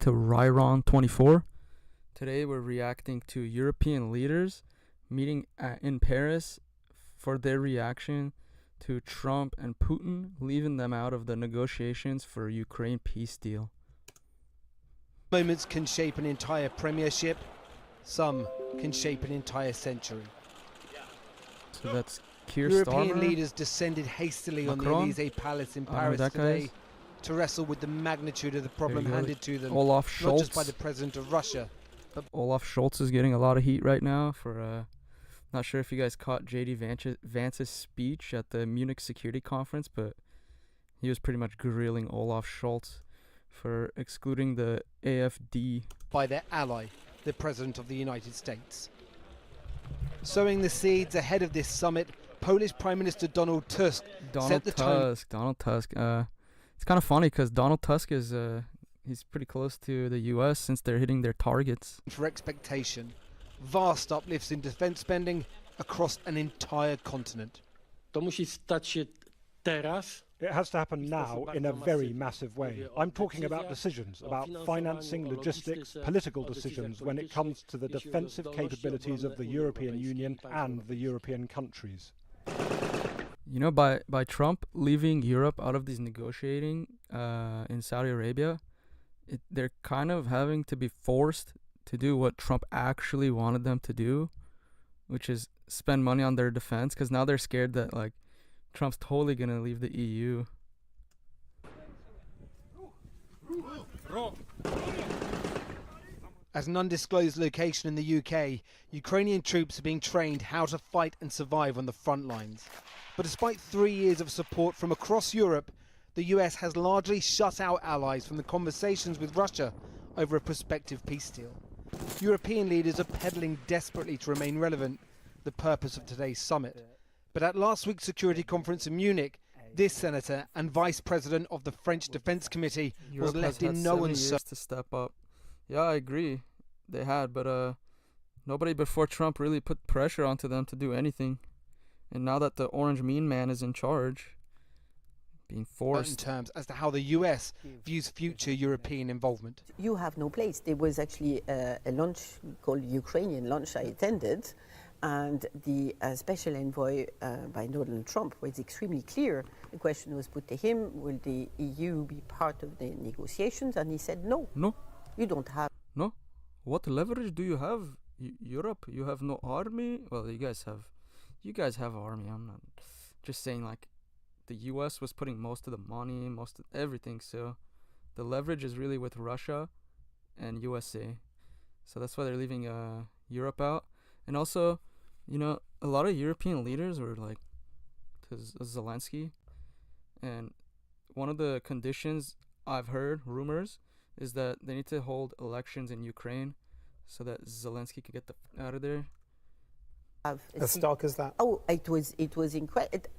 to Ryron24. Today we're reacting to European leaders meeting in Paris for their reaction to Trump and Putin leaving them out of the negotiations for Ukraine peace deal. Moments can shape an entire premiership. Some can shape an entire century. So that's Keir European Starmer, leaders descended hastily Macron, on the Elysee Palace in Paris today is. to wrestle with the magnitude of the problem handed to them, Olaf not just by Scholz. the president of Russia. Olaf Scholz is getting a lot of heat right now for not sure if you guys caught JD Vance's speech at the Munich Security Conference, but he was pretty much grilling Olaf Scholz for excluding the AfD By their ally, the President of the United States. Sowing the seeds ahead of this summit, Polish Prime Minister Donald Tusk set the tone. Donald Tusk. It's kind of funny because Donald Tusk is he's pretty close to the U.S. since they're hitting their targets. For expectation, vast uplifts in defense spending across an entire continent. To musi stać się teraz. It has to happen now in a very massive way. I'm talking about decisions, about financing, logistics, political decisions when it comes to the defensive capabilities of the European Union and the European countries. You know, by Trump leaving Europe out of these negotiating in Saudi Arabia, they're kind of having to be forced to do what Trump actually wanted them to do, which is spend money on their defense, because now they're scared that like Trump's totally gonna leave the EU. As an undisclosed location in the UK, Ukrainian troops are being trained how to fight and survive on the front lines. But despite 3 years of support from across Europe, the US has largely shut out allies from the conversations with Russia over a prospective peace deal. European leaders are peddling desperately to remain relevant, the purpose of today's summit. But at last week's security conference in Munich, this senator and vice president of the French Defense Committee was left in no uncertainty to step up. Yeah, I agree. They had, but nobody before Trump really put pressure onto them to do anything. And now that the Orange Mean Man is in charge, being forced in terms as to how the US views future European involvement. You have no place. There was actually a lunch called Ukrainian lunch I attended, and the special envoy by Donald Trump was extremely clear. The question was put to him, will the EU be part of the negotiations? And he said no. No. You don't have. No. What leverage do you have? Europe, you have no army? Well, you guys have army. I'm not just saying, like, the US was putting most of the money, most of everything, so the leverage is really with Russia and USA. So that's why they're leaving Europe out. And also, you know, a lot of European leaders were like to Zelensky, and one of the conditions I've heard, rumors, is that they need to hold elections in Ukraine so that Zelensky can get out of there. As stark as that? Oh, it was incredible.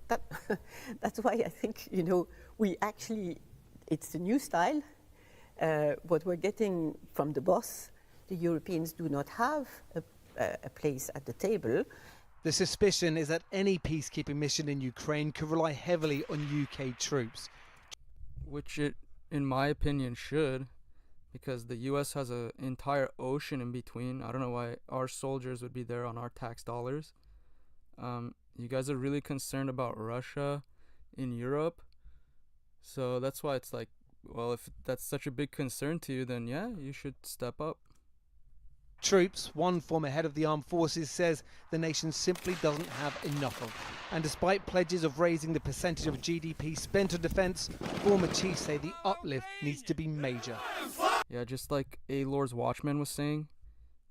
That's why I think, you know, it's the new style. What we're getting from the boss, the Europeans do not have a place at the table. The suspicion is that any peacekeeping mission in Ukraine could rely heavily on UK troops. Which it, in my opinion, should, because the US has an entire ocean in between. I don't know why our soldiers would be there on our tax dollars. You guys are really concerned about Russia in Europe. So that's why it's like, well, if that's such a big concern to you, then yeah, you should step up. Troops, one former head of the armed forces says the nation simply doesn't have enough of. And despite pledges of raising the percentage of GDP spent on defence, former chiefs say the uplift needs to be major. Yeah, just like A-Lord's Watchman was saying,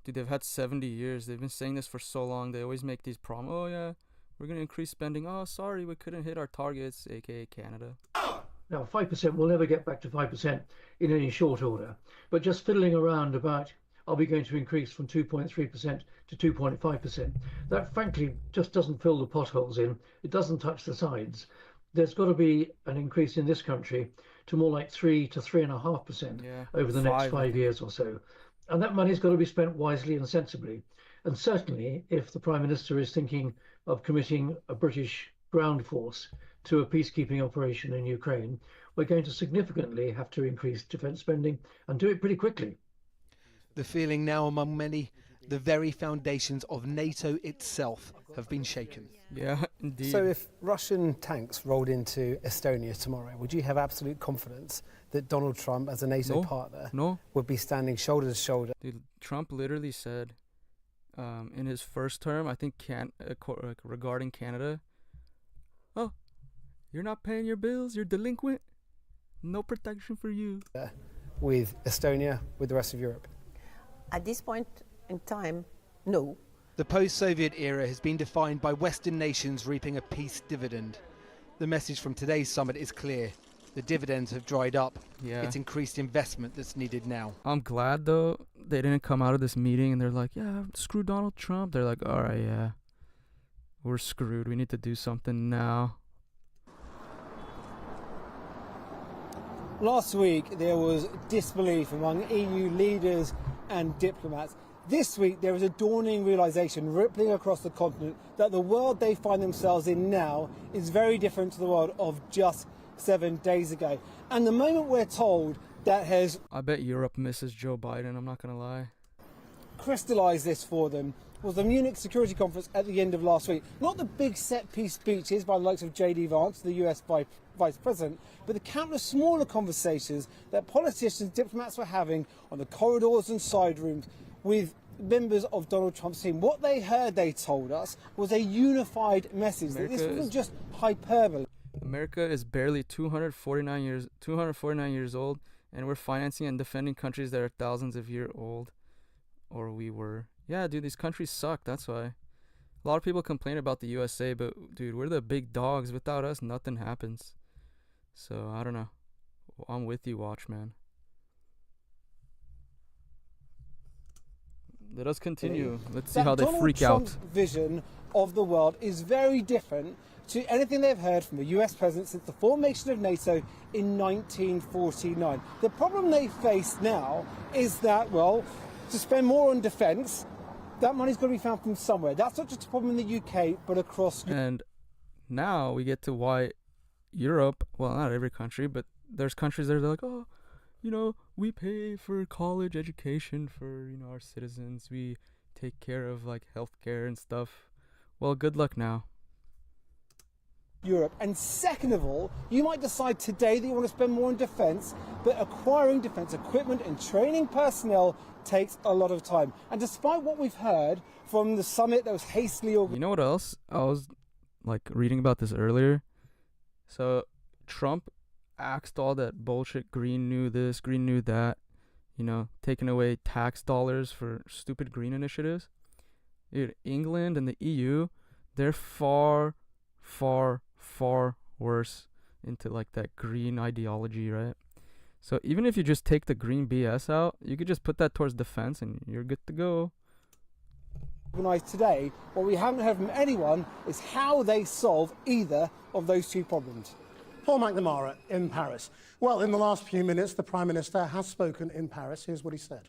dude, they've had 70 years. They've been saying this for so long. They always make these promises. Oh yeah, we're going to increase spending. Oh, sorry, we couldn't hit our targets, aka Canada. Now, 5% will never get back to 5% in any short order. But just fiddling around about, are we going to increase from 2.3% to 2.5%? That, frankly, just doesn't fill the potholes in. It doesn't touch the sides. There's got to be an increase in this country to more like 3 to 3.5% over the next 5 years or so. And that money's got to be spent wisely and sensibly. And certainly, if the Prime Minister is thinking of committing a British ground force to a peacekeeping operation in Ukraine, we're going to significantly have to increase defence spending and do it pretty quickly. The feeling now among many, the very foundations of NATO itself have been shaken. Yeah, indeed. So if Russian tanks rolled into Estonia tomorrow, would you have absolute confidence that Donald Trump, as a NATO partner, would be standing shoulder to shoulder? Dude, Trump literally said in his first term, I think regarding Canada, oh, you're not paying your bills, you're delinquent, no protection for you. With Estonia, with the rest of Europe? At this point in time, no. The post-Soviet era has been defined by Western nations reaping a peace dividend. The message from today's summit is clear. The dividends have dried up. Yeah. It's increased investment that's needed now. I'm glad, though, they didn't come out of this meeting and they're like, yeah, screw Donald Trump. They're like, all right, yeah, we're screwed. We need to do something now. Last week, there was disbelief among EU leaders and diplomats. This week, there is a dawning realization rippling across the continent that the world they find themselves in now is very different to the world of just 7 days ago. And the moment we're told that has... I bet Europe misses Joe Biden, I'm not going to lie. ...crystallized this for them was the Munich Security Conference at the end of last week. Not the big set-piece speeches by the likes of J.D. Vance, the US Vice President, but the countless smaller conversations that politicians, diplomats were having on the corridors and side rooms with members of Donald Trump's team. What they heard, they told us, was a unified message. That this wasn't just hyperbole. America is barely 249 years old, and we're financing and defending countries that are thousands of years old. Or we were. Yeah, dude, these countries suck, that's why. A lot of people complain about the USA, but, dude, we're the big dogs. Without us, nothing happens. So, I don't know. I'm with you, Watchman. Let us continue. Let's see how they freak out. Donald Trump's vision of the world is very different to anything they've heard from the US president since the formation of NATO in 1949. The problem they face now is that, well, to spend more on defence, that money's got to be found from somewhere. That's not just a problem in the UK, but across Europe. And now we get to why Europe, well, not every country, but there's countries that are like, oh, you know, we pay for college education for, you know, our citizens. We take care of, like, healthcare and stuff. Well, good luck now. Europe. And second of all, you might decide today that you want to spend more on defence, but acquiring defence equipment and training personnel takes a lot of time. And despite what we've heard from the summit that was hastily organized... You know what else? I was, like, reading about this earlier. So, Trump axed all that bullshit, Green New this, Green New that, you know, taking away tax dollars for stupid green initiatives. Dude, England and the EU, they're far worse into, like, that green ideology, right? So even if you just take the green BS out, you could just put that towards defense and you're good to go. Today, what we haven't heard from anyone is how they solve either of those two problems. Paul McNamara in Paris. Well, in the last few minutes, the Prime Minister has spoken in Paris. Here's what he said.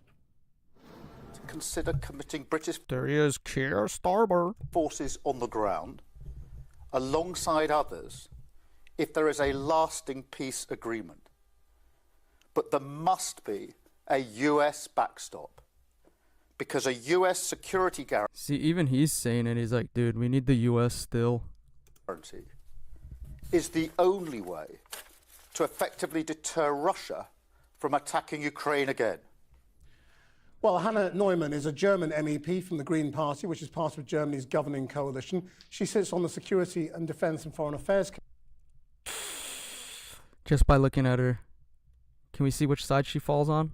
To consider committing British there he is, Keir Starmer forces on the ground alongside others if there is a lasting peace agreement. But there must be a US backstop because a US security guarantee. See, even he's saying it. He's like, dude, we need the US still. Is the only way to effectively deter Russia from attacking Ukraine again. Well, Hannah Neumann is a German MEP from the Green Party, which is part of Germany's governing coalition. She sits on the Security and Defence and Foreign Affairs Just by looking at her, can we see which side she falls on?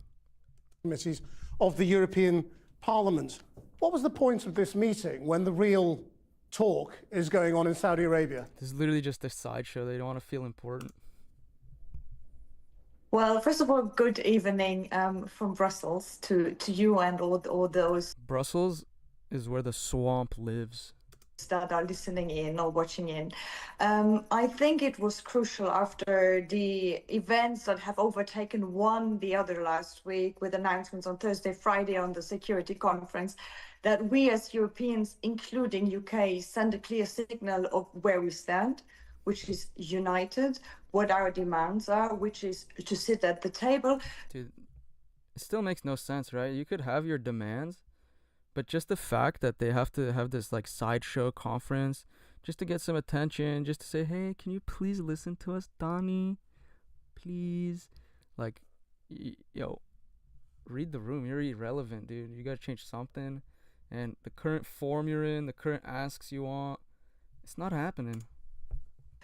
Committees of the European Parliament. What was the point of this meeting when the real talk is going on in Saudi Arabia? This is literally just a sideshow. They don't want to feel important. Well, first of all, good evening from Brussels to you and all those. Brussels is where the swamp lives. That are listening in or watching in. I think it was crucial after the events that have overtaken one the other last week with announcements on Thursday, Friday on the security conference, that we as Europeans, including UK, send a clear signal of where we stand. which is united, what our demands are, which is to sit at the table. Dude, it still makes no sense, right? You could have your demands, but just the fact that they have to have this like sideshow conference just to get some attention, just to say, hey, can you please listen to us, Donnie? Please. Like, yo, read the room. You're irrelevant, dude. You gotta change something. And the current form you're in, the current asks you want, it's not happening.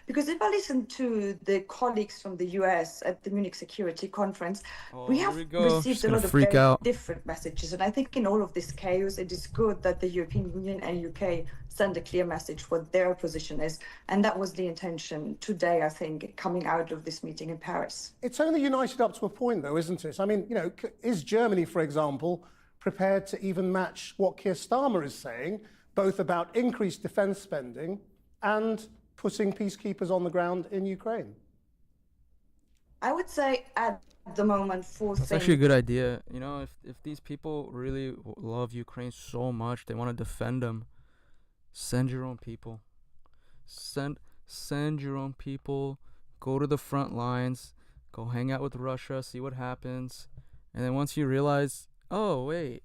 Because if I listen to the colleagues from the US at the Munich Security Conference, we have received a lot of very different messages. And I think in all of this chaos, it is good that the European Union and UK send a clear message what their position is. And that was the intention today, I think, coming out of this meeting in Paris. It's only united up to a point, though, isn't it? I mean, you know, is Germany, for example, prepared to even match what Keir Starmer is saying, both about increased defence spending and putting peacekeepers on the ground in Ukraine? I would say at the moment That's actually a good idea. You know, if these people really love Ukraine so much, they want to defend them, send your own people. Send your own people. Go to the front lines. Go hang out with Russia, see what happens. And then once you realize, oh, wait,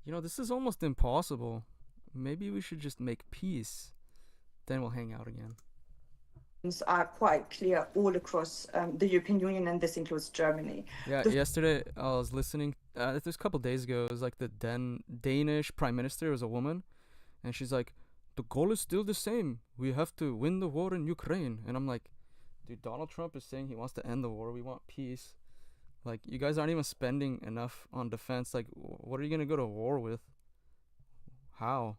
you know, this is almost impossible. Maybe we should just make peace. Then we'll hang out again. Are quite clear all across the European Union, and this includes Germany. Yeah, yesterday I was listening, it was a couple days ago, it was like the Danish prime minister was a woman, and she's like, the goal is still the same. We have to win the war in Ukraine. And I'm like, dude, Donald Trump is saying he wants to end the war. We want peace. Like, you guys aren't even spending enough on defense. Like, what are you going to go to war with? How?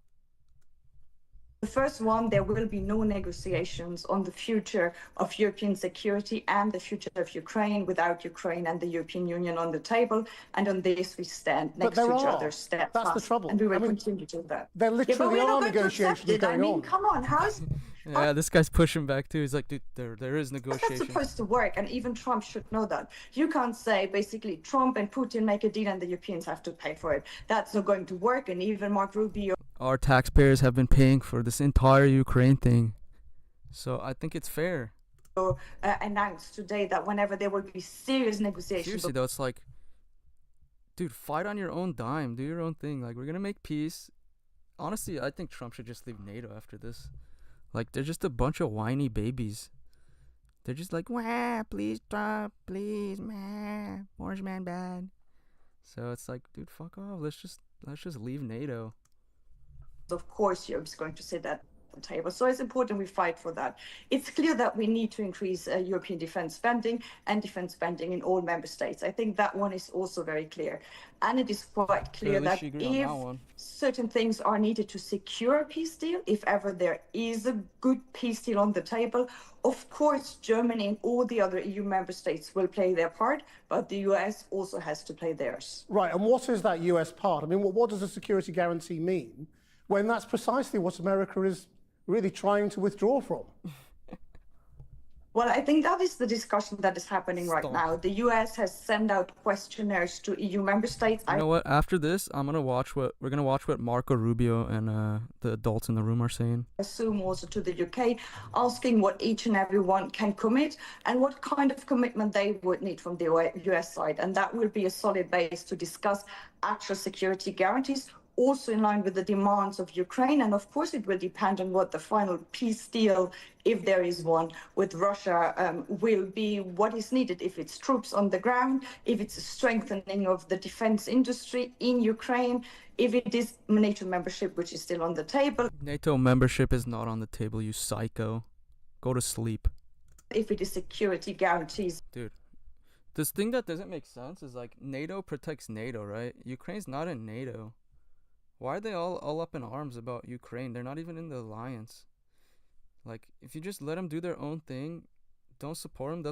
The first one, there will be no negotiations on the future of European security and the future of Ukraine without Ukraine and the European Union on the table. And on this, we stand next to each other, steadfast. That's the trouble. And we will continue to do that. There literally are negotiations going on. Come on, how is... Yeah, this guy's pushing back too. He's like, dude, there is negotiation. That's supposed to work, and even Trump should know that. You can't say, basically, Trump and Putin make a deal and the Europeans have to pay for it. That's not going to work, and even Mark Rubio... Our taxpayers have been paying for this entire Ukraine thing. So I think it's fair. Announced today that whenever there will be serious negotiations... Seriously, though, it's like, dude, fight on your own dime. Do your own thing. Like, we're going to make peace. Honestly, I think Trump should just leave NATO after this. Like, they're just a bunch of whiny babies. They're just like, wah, please Trump, please, man, Orange Man bad. So it's like, dude, fuck off. Let's just leave NATO. Of course, Europe's going to sit at the table. So it's important we fight for that. It's clear that we need to increase European defense spending and defense spending in all member states. I think that one is also very clear. And it is quite clear that if certain things are needed to secure a peace deal, if ever there is a good peace deal on the table, of course, Germany and all the other EU member states will play their part, but the US also has to play theirs. Right, and what is that US part? I mean, what does a security guarantee mean when that's precisely what America is really trying to withdraw from? Well, I think that is the discussion that is happening right now. The US has sent out questionnaires to EU member states. You know what? After this, we're gonna watch what Marco Rubio and the adults in the room are saying. I assume also to the UK, asking what each and every one can commit and what kind of commitment they would need from the US side. And that will be a solid base to discuss actual security guarantees, also in line with the demands of Ukraine. And of course, it will depend on what the final peace deal, if there is one, with Russia will be, what is needed, if it's troops on the ground, if it's a strengthening of the defense industry in Ukraine, if it is NATO membership, which is still on the table. NATO membership is not on the table, you psycho. Go to sleep. If it is security guarantees. Dude, this thing that doesn't make sense is like NATO protects NATO, right? Ukraine's not in NATO. Why are they all up in arms about Ukraine? They're not even in the alliance. Like, if you just let them do their own thing, don't support them,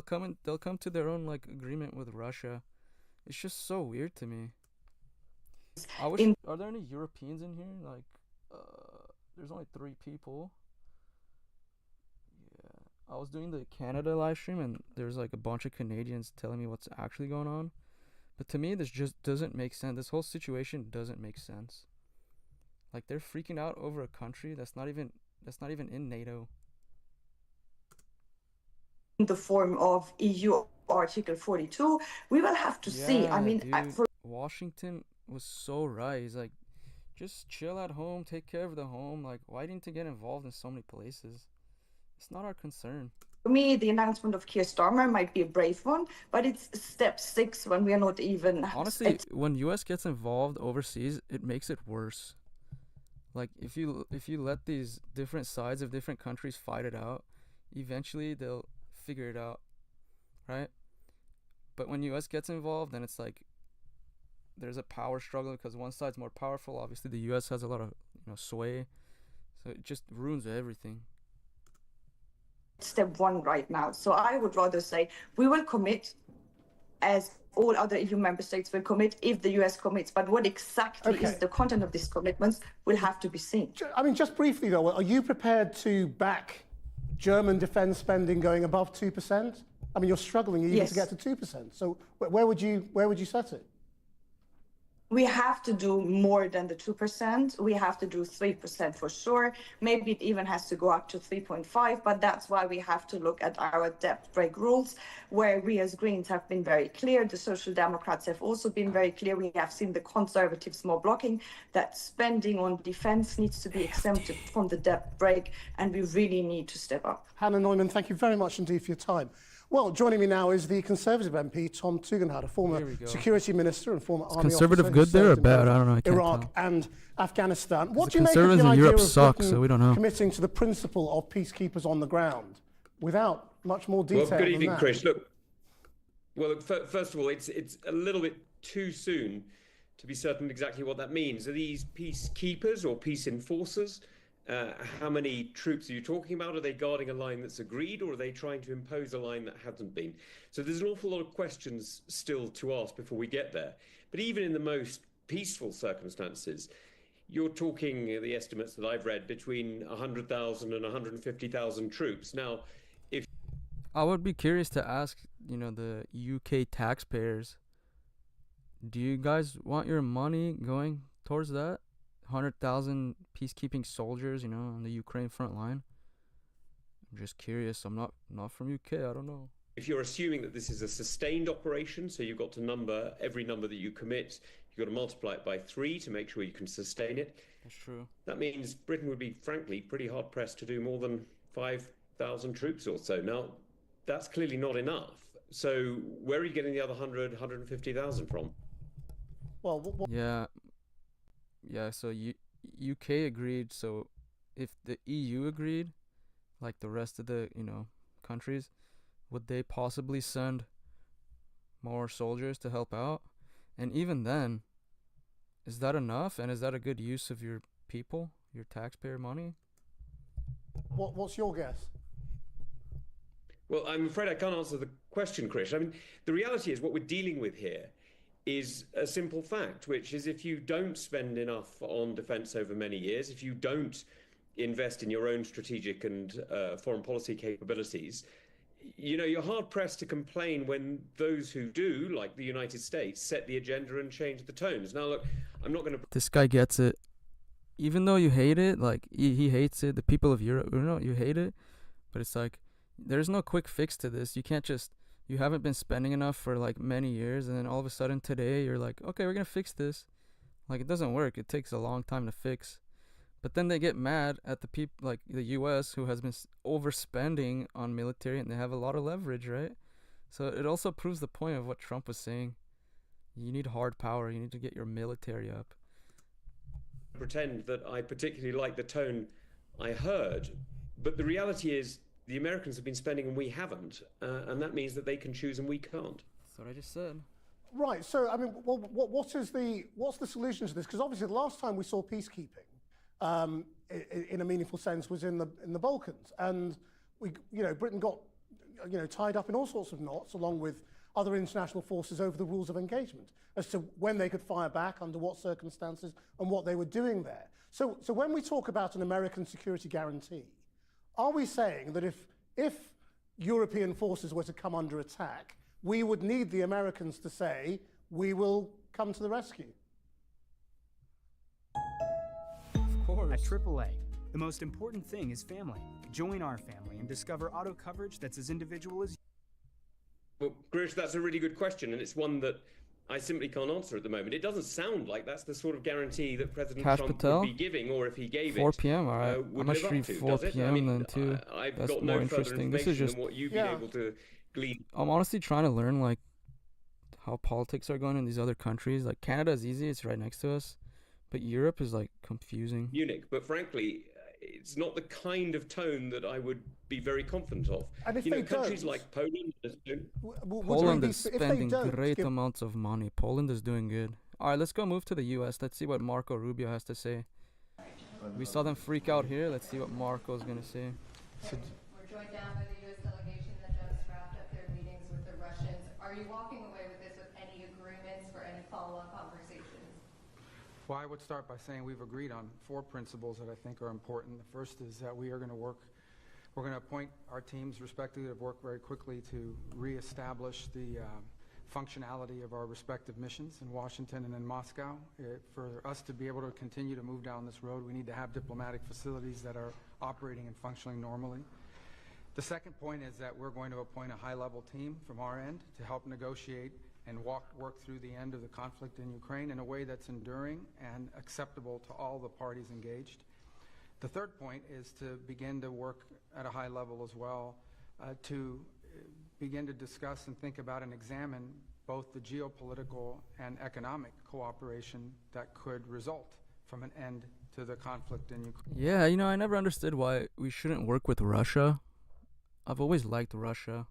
they'll come to their own like agreement with Russia. It's just so weird to me. Are there any Europeans in here? Like, there's only 3 people. Yeah, I was doing the Canada live stream and there's like a bunch of Canadians telling me what's actually going on. But to me, this just doesn't make sense. This whole situation doesn't make sense. Like, they're freaking out over a country that's not even in NATO. in the form of EU Article 42. We will have to see. I mean, dude, Washington was so right. He's like, just chill at home, take care of the home. Like, why didn't you get involved in so many places? It's not our concern. For me, the announcement of Keir Starmer might be a brave one, but it's step 6 when we are not even... Honestly, when US gets involved overseas, it makes it worse. Like, if you let these different sides of different countries fight it out, eventually they'll figure it out, right? But when US gets involved, then it's like there's a power struggle because one side's more powerful. Obviously, the US has a lot of sway, so it just ruins everything. Step 1 right now. So I would rather say we will commit as all other EU member states will commit if the US commits. But what exactly is the content of these commitments will have to be seen. I mean, just briefly though, are you prepared to back German defence spending going above 2%? I mean, you're struggling even to get to 2%. So where would you set it? We have to do more than the 2%. We have to do 3% for sure. Maybe it even has to go up to 3.5, but that's why we have to look at our debt break rules, where we as Greens have been very clear. The Social Democrats have also been very clear. We have seen the Conservatives more blocking that spending on defense needs to be exempted from the debt break, and we really need to step up. Hannah Neumann, thank you very much indeed for your time. Well, joining me now is the Conservative MP, Tom Tugendhat, a former Security Minister and former Army Conservative officer. Good there or bad? I don't know. I can't Iraq tell. and Afghanistan. What do The you make of Conservatives the in idea Europe of suck, Britain so we don't know. committing to the principle of peacekeepers on the ground without much more detail? Well, good evening, than that? Chris. Look, first of all, it's a little bit too soon to be certain exactly what that means. Are these peacekeepers or peace enforcers? How many troops are you talking about? Are they guarding a line that's agreed, or are they trying to impose a line that hasn't been? So there's an awful lot of questions still to ask before we get there. But even in the most peaceful circumstances, you're talking, the estimates that I've read, between 100,000 and 150,000 troops. Now, if I would be curious to ask, the UK taxpayers, do you guys want your money going towards that? 100,000 peacekeeping soldiers, on the Ukraine front line. I'm just curious. I'm not from UK. I don't know. If you're assuming that this is a sustained operation, so you've got to number every number that you commit, you've got to multiply it by 3 to make sure you can sustain it. That's true. That means Britain would be, frankly, pretty hard pressed to do more than 5,000 troops or so. Now, that's clearly not enough. So where are you getting the other 150,000 from? Well, Yeah, so UK agreed, so if the EU agreed, like the rest of the, countries, would they possibly send more soldiers to help out? And even then, is that enough? And is that a good use of your people, your taxpayer money? What's your guess? Well, I'm afraid I can't answer the question, Chris. I mean, the reality is what we're dealing with here is a simple fact, which is if you don't spend enough on defence over many years, if you don't invest in your own strategic and foreign policy capabilities, you're hard-pressed to complain when those who do, like the United States, set the agenda and change the tones. Now, look, I'm not going to... This guy gets it. Even though you hate it, like, he hates it, the people of Europe, you hate it, but it's like, there's no quick fix to this. You can't just... You haven't been spending enough for like many years, and then all of a sudden today you're like, okay, we're gonna fix this. Like, it doesn't work. It takes a long time to fix. But then they get mad at the people like the US, who has been overspending on military, and they have a lot of leverage, right? So it also proves the point of what Trump was saying. You need hard power. You need to get your military up. Pretend that I particularly like the tone I heard, but the reality is the Americans have been spending and we haven't, and that means that they can choose and we can't. That's what I just said. Right. So, I mean, what's the solution to this? Because obviously, the last time we saw peacekeeping, in a meaningful sense, was in the Balkans, and Britain got tied up in all sorts of knots, along with other international forces, over the rules of engagement as to when they could fire back, under what circumstances, and what they were doing there. So when we talk about an American security guarantee, are we saying that if European forces were to come under attack, we would need the Americans to say, we will come to the rescue? Of course. At AAA, The most important thing is family. Join our family and discover auto coverage that's as individual as you. Well, Girish, that's a really good question, and it's one that I simply can't answer at the moment. It doesn't sound like that's the sort of guarantee that President Trump Patel? would be giving, or if he gave 4 it, p.m. All right. would I'm gonna live up stream to, 4 does it? p.m. I mean, then too. I've That's got more no further interesting. This is information just. than what you've been able to glean. I'm honestly trying to learn like how politics are going in these other countries. Like Canada is easy; it's right next to us, but Europe is like confusing. Munich, but frankly, it's not the kind of tone that I would be very confident of. And if You know, they countries don't, like Poland, Poland is spending great amounts of money. Poland is doing good. All right, let's go move to the U.S. Let's see what Marco Rubio has to say. We saw them freak out here. Let's see what Marco's gonna say. We're joined down by the U.S. delegation that just wrapped up their meetings with the Russians. Are you walking away with this with any agreements for any follow-up conversations? Well, I would start by saying we've agreed on 4 principles that I think are important. The first is that we're going to appoint our teams respectively to work very quickly to reestablish the functionality of our respective missions in Washington and in Moscow. For us to be able to continue to move down this road, we need to have diplomatic facilities that are operating and functioning normally. The second point is that we're going to appoint a high-level team from our end to help negotiate and work through the end of the conflict in Ukraine in a way that's enduring and acceptable to all the parties engaged. The third point is to begin to work at a high level as well to begin to discuss and think about and examine both the geopolitical and economic cooperation that could result from an end to the conflict in Ukraine. Yeah, you know, I never understood why we shouldn't work with Russia. I've always liked Russia.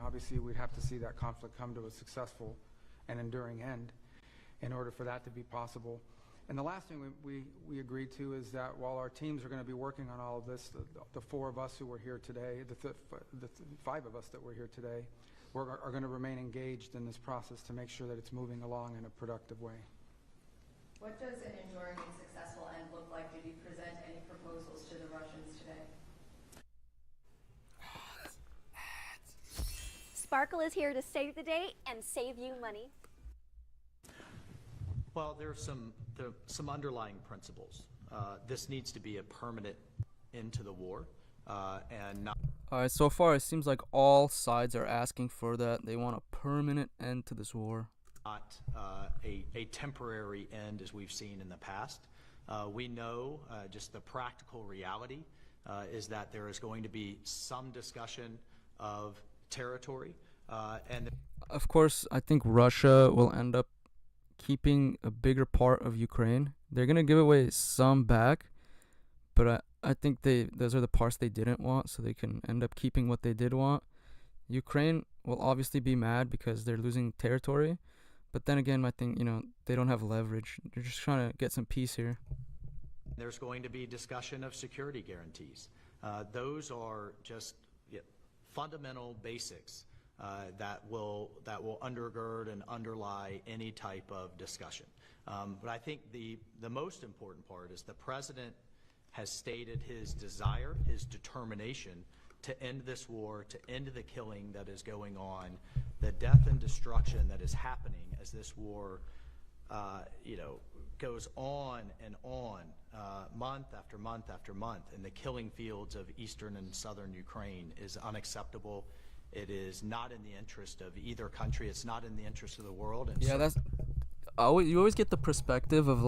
Obviously, we'd have to see that conflict come to a successful and enduring end in order for that to be possible. And the last thing we agreed to is that while our teams are going to be working on all of this, the 4 of us who were here today, the 5 of us that were here today, are going to remain engaged in this process to make sure that it's moving along in a productive way. What does an enduring and successful end look like? Did you present any proposals to the Russians today? Sparkle is here to save the day and save you money. Well, there are some underlying principles. This needs to be a permanent end to the war, and not. All right, so far it seems like all sides are asking for that. They want a permanent end to this war. Not a temporary end as we've seen in the past. We know just the practical reality is that there is going to be some discussion of territory, and of course, I think Russia will end up keeping a bigger part of Ukraine. They're gonna give away some back, but I think those are the parts they didn't want, so they can end up keeping what they did want. Ukraine will obviously be mad because they're losing territory, but then again, I think they don't have leverage. They're just trying to get some peace here. There's going to be discussion of security guarantees. Those are just fundamental basics that will undergird and underlie any type of discussion. But I think the most important part is the president has stated his desire, his determination to end this war, to end the killing that is going on, the death and destruction that is happening as this war goes on and on, month after month after month, in the killing fields of eastern and southern Ukraine is unacceptable. It is not in the interest of either country. It's not in the interest of the world. And yeah, you always get the perspective of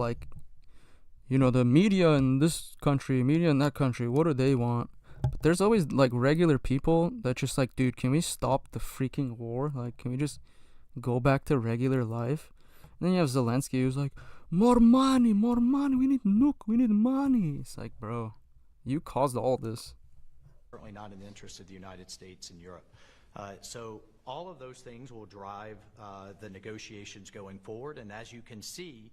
the media in this country, media in that country. What do they want? But there's always regular people that just dude, can we stop the freaking war? Can we just go back to regular life? And then you have Zelensky who's like, more money, we need nuke, we need money. It's like, bro, you caused all this. Certainly not in the interest of the United States and Europe. So all of those things will drive the negotiations going forward. And as you can see,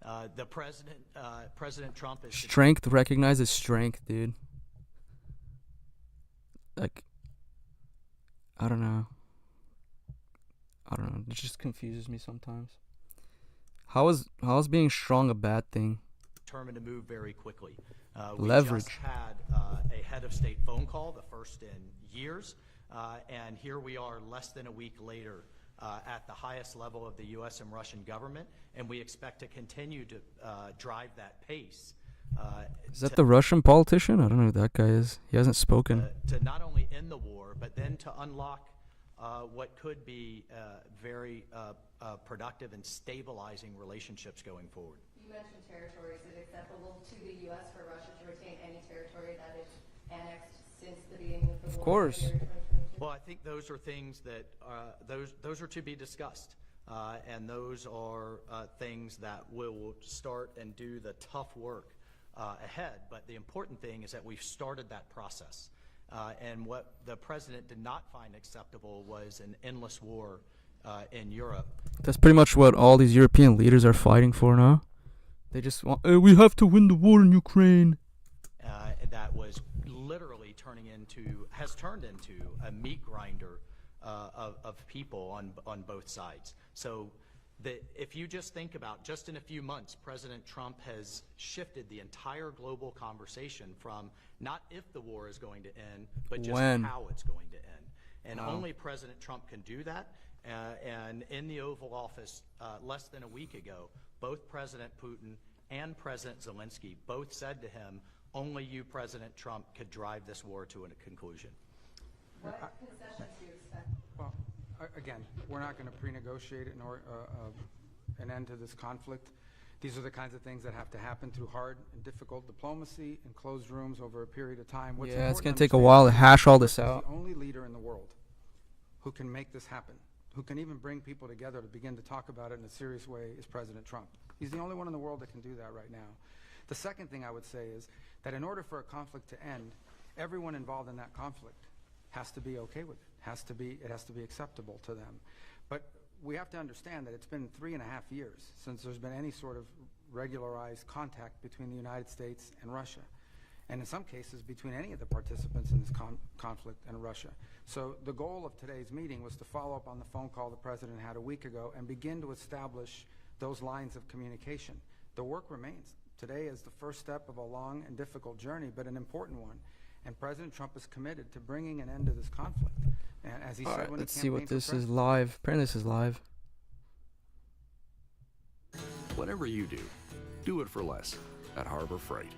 the President Trump is... Strength recognizes strength, dude. I don't know. It just confuses me sometimes. How is being strong a bad thing? Determined to move very quickly. Leverage. We just had a head of state phone call, the first in years, and here we are less than a week later at the highest level of the U.S. and Russian government, and we expect to continue to drive that pace Is that the Russian politician? I don't know who that guy is. He hasn't spoken. To not only end the war, but then to unlock what could be very productive and stabilizing relationships going forward. You mentioned territory. Is it acceptable to the U.S. for Russia to retain any territory that it's annexed since the beginning of the war? Of course. Well, I think those are things that those are to be discussed, and those are things that will start and do the tough work ahead. But the important thing is that we've started that process, and what the president did not find acceptable was an endless war in Europe. That's pretty much what all these European leaders are fighting for now. They just want, we have to win the war in Ukraine. That was literally has turned into a meat grinder of people on both sides. So if you just think about, just in a few months, President Trump has shifted the entire global conversation from not if the war is going to end, but just how it's going to end. And only President Trump can do that. And in the Oval Office less than a week ago, both President Putin and President Zelensky both said to him, only you, President Trump, could drive this war to a conclusion. What concessions do you expect? Well, again, we're not going to pre-negotiate an end to this conflict. These are the kinds of things that have to happen through hard and difficult diplomacy in closed rooms over a period of time. Yeah, it's going to take a while to hash all this out. The only leader in the world who can make this happen, who can even bring people together to begin to talk about it in a serious way, is President Trump. He's the only one in the world that can do that right now. The second thing I would say is that in order for a conflict to end, everyone involved in that conflict has to be okay with it. It has to be acceptable to them. But we have to understand that it's been 3.5 years since there's been any sort of regularized contact between the United States and Russia, and in some cases between any of the participants in this conflict and Russia. So the goal of today's meeting was to follow up on the phone call the president had a week ago and begin to establish those lines of communication. The work remains. Today is the first step of a long and difficult journey, but an important one. And President Trump is committed to bringing an end to this conflict. And as he said when Let's he see what campaigned for this is president. live. Apparently this is live. Whatever you do it for less at Harbor Freight.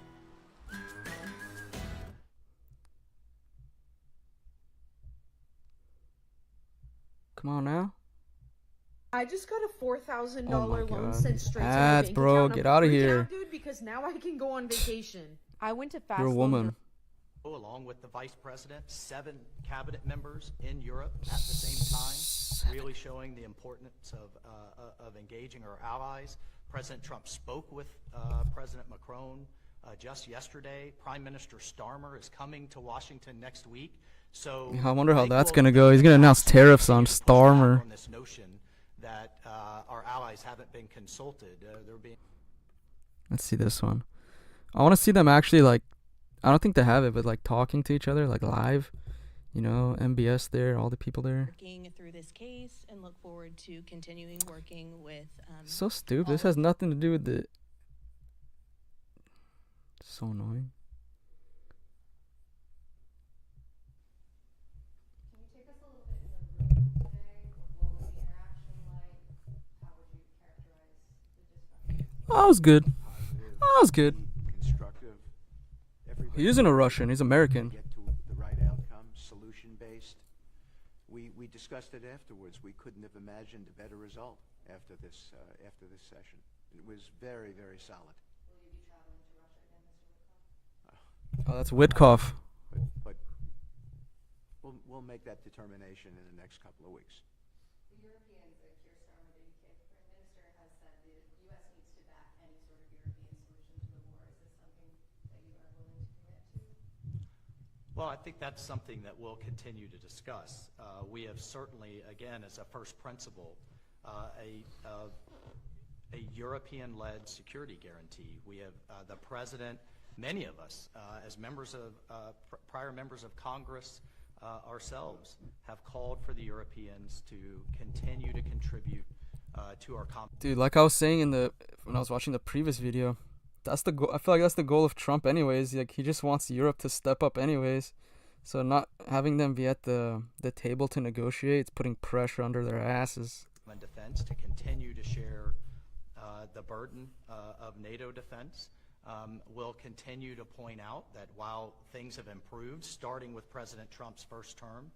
Come on now. I just got a $4,000 Oh my loan God. sent straight to my Ads, bank bro, account. I'm get outta freaking here. out, dude, because now I can go on vacation. I went to fast You're a woman. Along with the vice president, 7 cabinet members in Europe at the same time, really showing the importance of engaging our allies. President Trump spoke with President Macron just yesterday. Prime Minister Starmer is coming to Washington next week. So I wonder how that's going to go. He's going to announce tariffs on Starmer. on this notion that our allies haven't been consulted. They're being. Let's see this one. I want to see them actually, like, I don't think they have it, but like talking to each other, like live. You know, MBS there, all the people there. Working through this case and look forward to continuing working with. So stupid. This has nothing to do with the. So annoying. Can you take us a little bit in the room today? What was the interaction like? How would you characterize the discussion? Oh, it was good. Oh, it was good. Constructive. He isn't a Russian. He's American. Get to the right outcome, solution-based. We discussed it afterwards. We couldn't have imagined a better result after this session. It was very, very solid. Will you be traveling to Russia again, Mr. Witkoff? Oh, that's Witkoff. But we'll make that determination in the next couple of weeks. The Europeans, Keir Starmer, the UK Prime Minister, has said the U.S. needs to back any sort of European solution to the war. Is this something that you are willing to commit to? Well, I think that's something that we'll continue to discuss. We have certainly, again, as a first principle, a European-led security guarantee. We have the president, many of us, as members of prior members of Congress ourselves, have called for the Europeans to continue to contribute to our Dude, like I was saying when I was watching the previous video, that's the goal. I feel like that's the goal of Trump anyways. Like, he just wants Europe to step up anyways. So not having them be at the table to negotiate, it's putting pressure under their asses. and defense to continue to share the burden of NATO defense. will continue to point out that while things have improved, starting with President Trump's first term,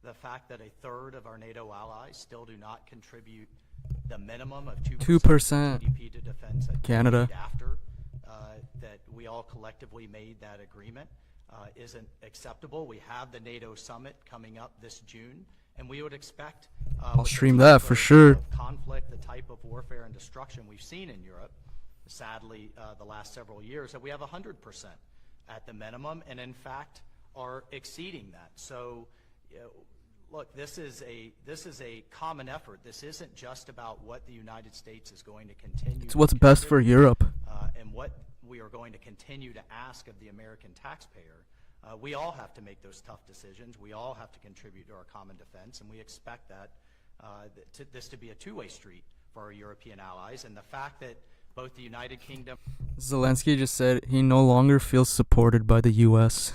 the fact that a third of our NATO allies still do not contribute the minimum of 2% GDP to defense Canada after that we all collectively made that agreement isn't acceptable. We have the NATO summit coming up this June, and we would expect I'll stream that for sure. Conflict, the type of warfare and destruction we've seen in Europe, sadly, the last several years, that we have 100% at the minimum, and in fact are exceeding that. So, look, this is a common effort. This isn't just about what the United States is going to continue. It's what's best for Europe. And what we are going to continue to ask of the American taxpayer. We all have to make those tough decisions. We all have to contribute to our common defense, and we expect that this to be a two-way street for our European allies. And the fact that both the United Kingdom... Zelensky just said he no longer feels supported by the U.S.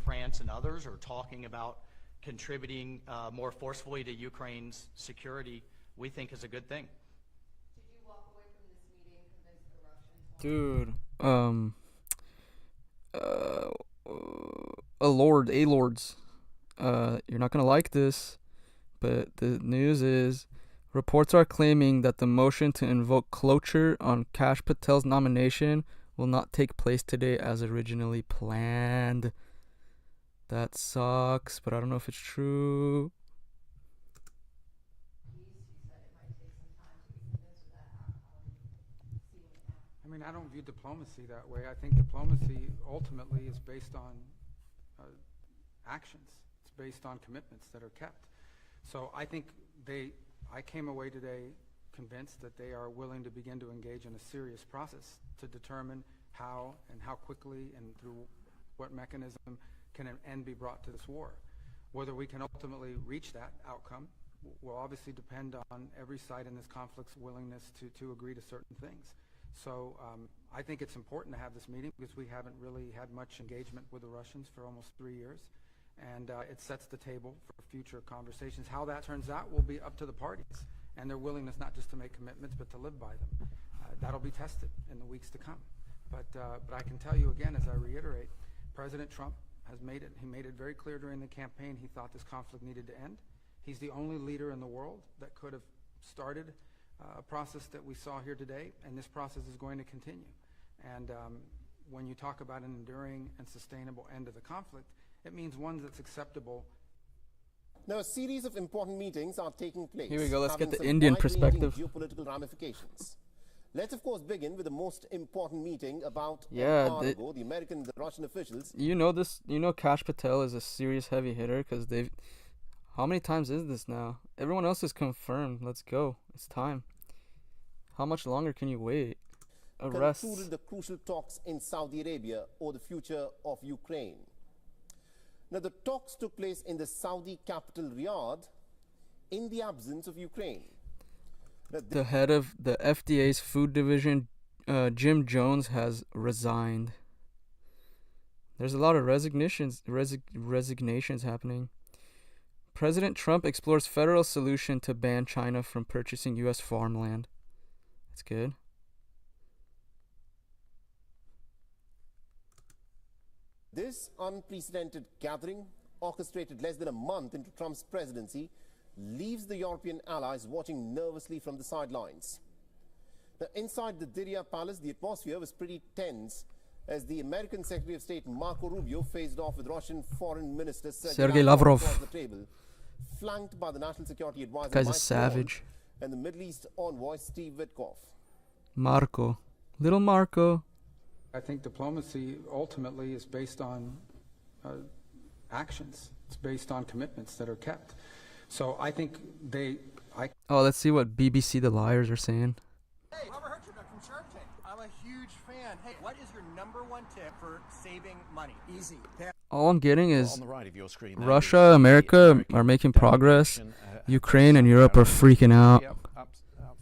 France and others are talking about contributing more forcefully to Ukraine's security, we think is a good thing. Did you walk away from this meeting convinced the Russians? Dude, lords, you're not gonna like this, but the news is reports are claiming that the motion to invoke cloture on Kash Patel's nomination will not take place today as originally planned. That sucks, but I don't know if it's true. I mean, I don't view diplomacy that way. I think diplomacy ultimately is based on actions. It's based on commitments that are kept. So I think I came away today convinced that they are willing to begin to engage in a serious process to determine how and how quickly and through what mechanism can an end be brought to this war. Whether we can ultimately reach that outcome will obviously depend on every side in this conflict's willingness to agree to certain things. So I think it's important to have this meeting because we haven't really had much engagement with the Russians for almost 3 years. And it sets the table for future conversations. How that turns out will be up to the parties and their willingness not just to make commitments but to live by them. That'll be tested in the weeks to come. But I can tell you again, as I reiterate, President Trump has made it very clear during the campaign he thought this conflict needed to end. He's the only leader in the world that could have started a process that we saw here today, and this process is going to continue. And when you talk about an enduring and sustainable end to the conflict, it means one that's acceptable. Now, a series of important meetings are taking place. Here we go, let's get the some Indian wide-ranging perspective. Geopolitical ramifications. Let's, of course, begin with the most important meeting about an Yeah, hour ago. The American and the Russian officials. You know this. You know Kash Patel is a serious heavy hitter because they've. How many times is this now? Everyone else is confirmed. Let's go. It's time. How much longer can you wait? Arrests. Concluded the crucial talks in Saudi Arabia over the future of Ukraine. Now, the talks took place in the Saudi capital Riyadh in the absence of Ukraine. The head of the FDA's food division, Jim Jones, has resigned. There's a lot of resignations happening. President Trump explores federal solution to ban China from purchasing U.S. farmland. That's good. This unprecedented gathering, orchestrated less than a month into Trump's presidency, leaves the European allies watching nervously from the sidelines. Now, inside the Diriyah Palace, the atmosphere was pretty tense as the American Secretary of State Marco Rubio faced off with Russian Foreign Minister Sergei Lavrov across the table, flanked by the National Security Advisor Guy's a Mike savage. Waltz and the Middle East envoy Steve Witkoff. Marco. Little Marco. I think diplomacy ultimately is based on actions. It's based on commitments that are kept. So I think Oh, let's see what BBC The Liars are saying. Hey, Robert Hertrup from Shark Tank. I'm a huge fan. Hey, what is your #1 tip for saving money? Easy. All I'm getting is on the right of your screen, Russia, America are making progress. Ukraine and Europe are freaking out.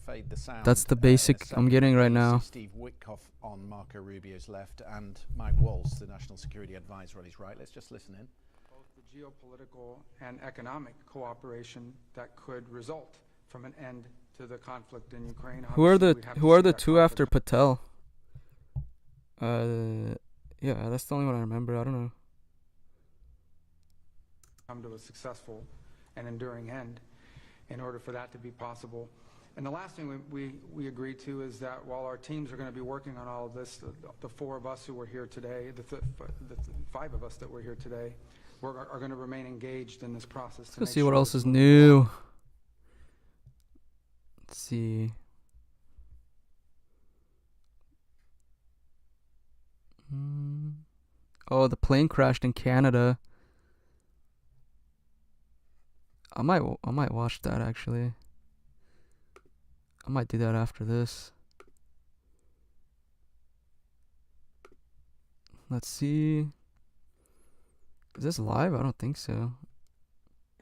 Fade the sound. That's the basic I'm getting right now. Steve Witkoff on Marco Rubio's left and Mike Waltz, the National Security Advisor, on his right. Let's just listen in. Both the geopolitical and economic cooperation that could result from an end to the conflict in Ukraine. Who are Obviously, the two after Patel? Yeah, that's the only one I remember. I don't know. Come to a successful and enduring end in order for that to be possible. And the last thing we agreed to is that while our teams are going to be working on all of this, the four of us who were here today, the five of us that were here today, are going to remain engaged in this process. Let's see what else is new. Let's see. Oh, the plane crashed in Canada. I might watch that actually. I might do that after this. Let's see. Is this live? I don't think so.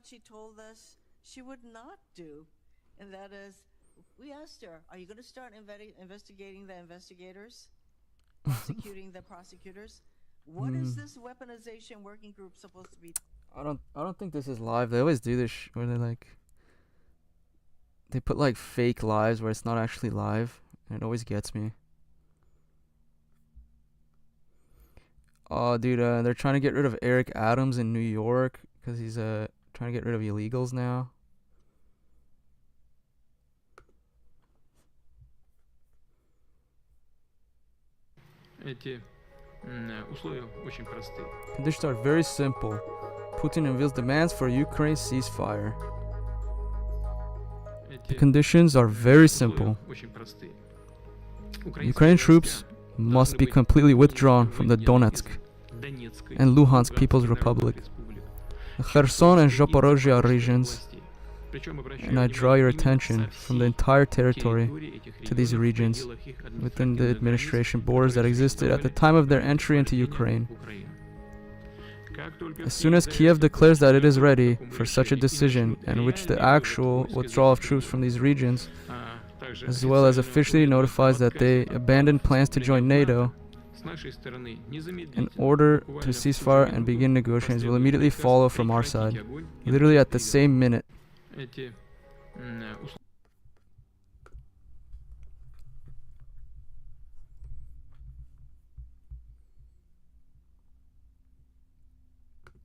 She told us she would not do, and that is, we asked her, are you going to start investigating the investigators? Prosecuting the prosecutors? What is this weaponization working group supposed to be? I don't think this is live. They always do this where they put like fake lives where it's not actually live, and it always gets me. Oh, dude, they're trying to get rid of Eric Adams in New York because he's trying to get rid of illegals now. Conditions are very simple. Putin unveils demands for Ukraine ceasefire. The conditions are very simple. Ukrainian troops must be completely withdrawn from the Donetsk and Luhansk People's Republic, the Kherson and Zaporozhye regions, and I draw your attention from the entire territory to these regions within the administration borders that existed at the time of their entry into Ukraine. As soon as Kiev declares that it is ready for such a decision, and which the actual withdrawal of troops from these regions, as well as officially notifies that they abandon plans to join NATO, in order to ceasefire and begin negotiations will immediately follow from our side, literally at the same minute.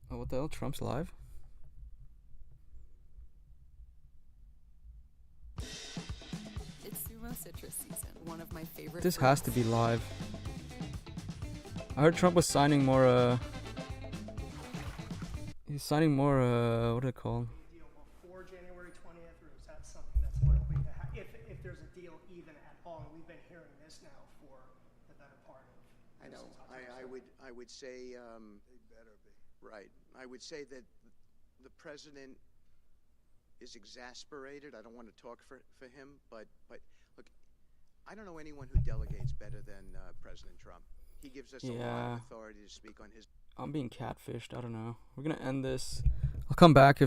Oh, what the hell? Trump's live? It's Sumo Citrus season, one of my favorite. This has to be live. I heard Trump was signing more, he's signing more, what do they call? Deal before January 20th, or is that something that's likely to happen? If there's a deal even at all, and we've been hearing this now for the better part of. I know. I would say. They better be. Right. I would say that the president is exasperated. I don't want to talk for him, but look, I don't know anyone who delegates better than President Trump. He gives us a lot of authority to speak on his. I'm being catfished. I don't know. We're gonna end this. I'll come back if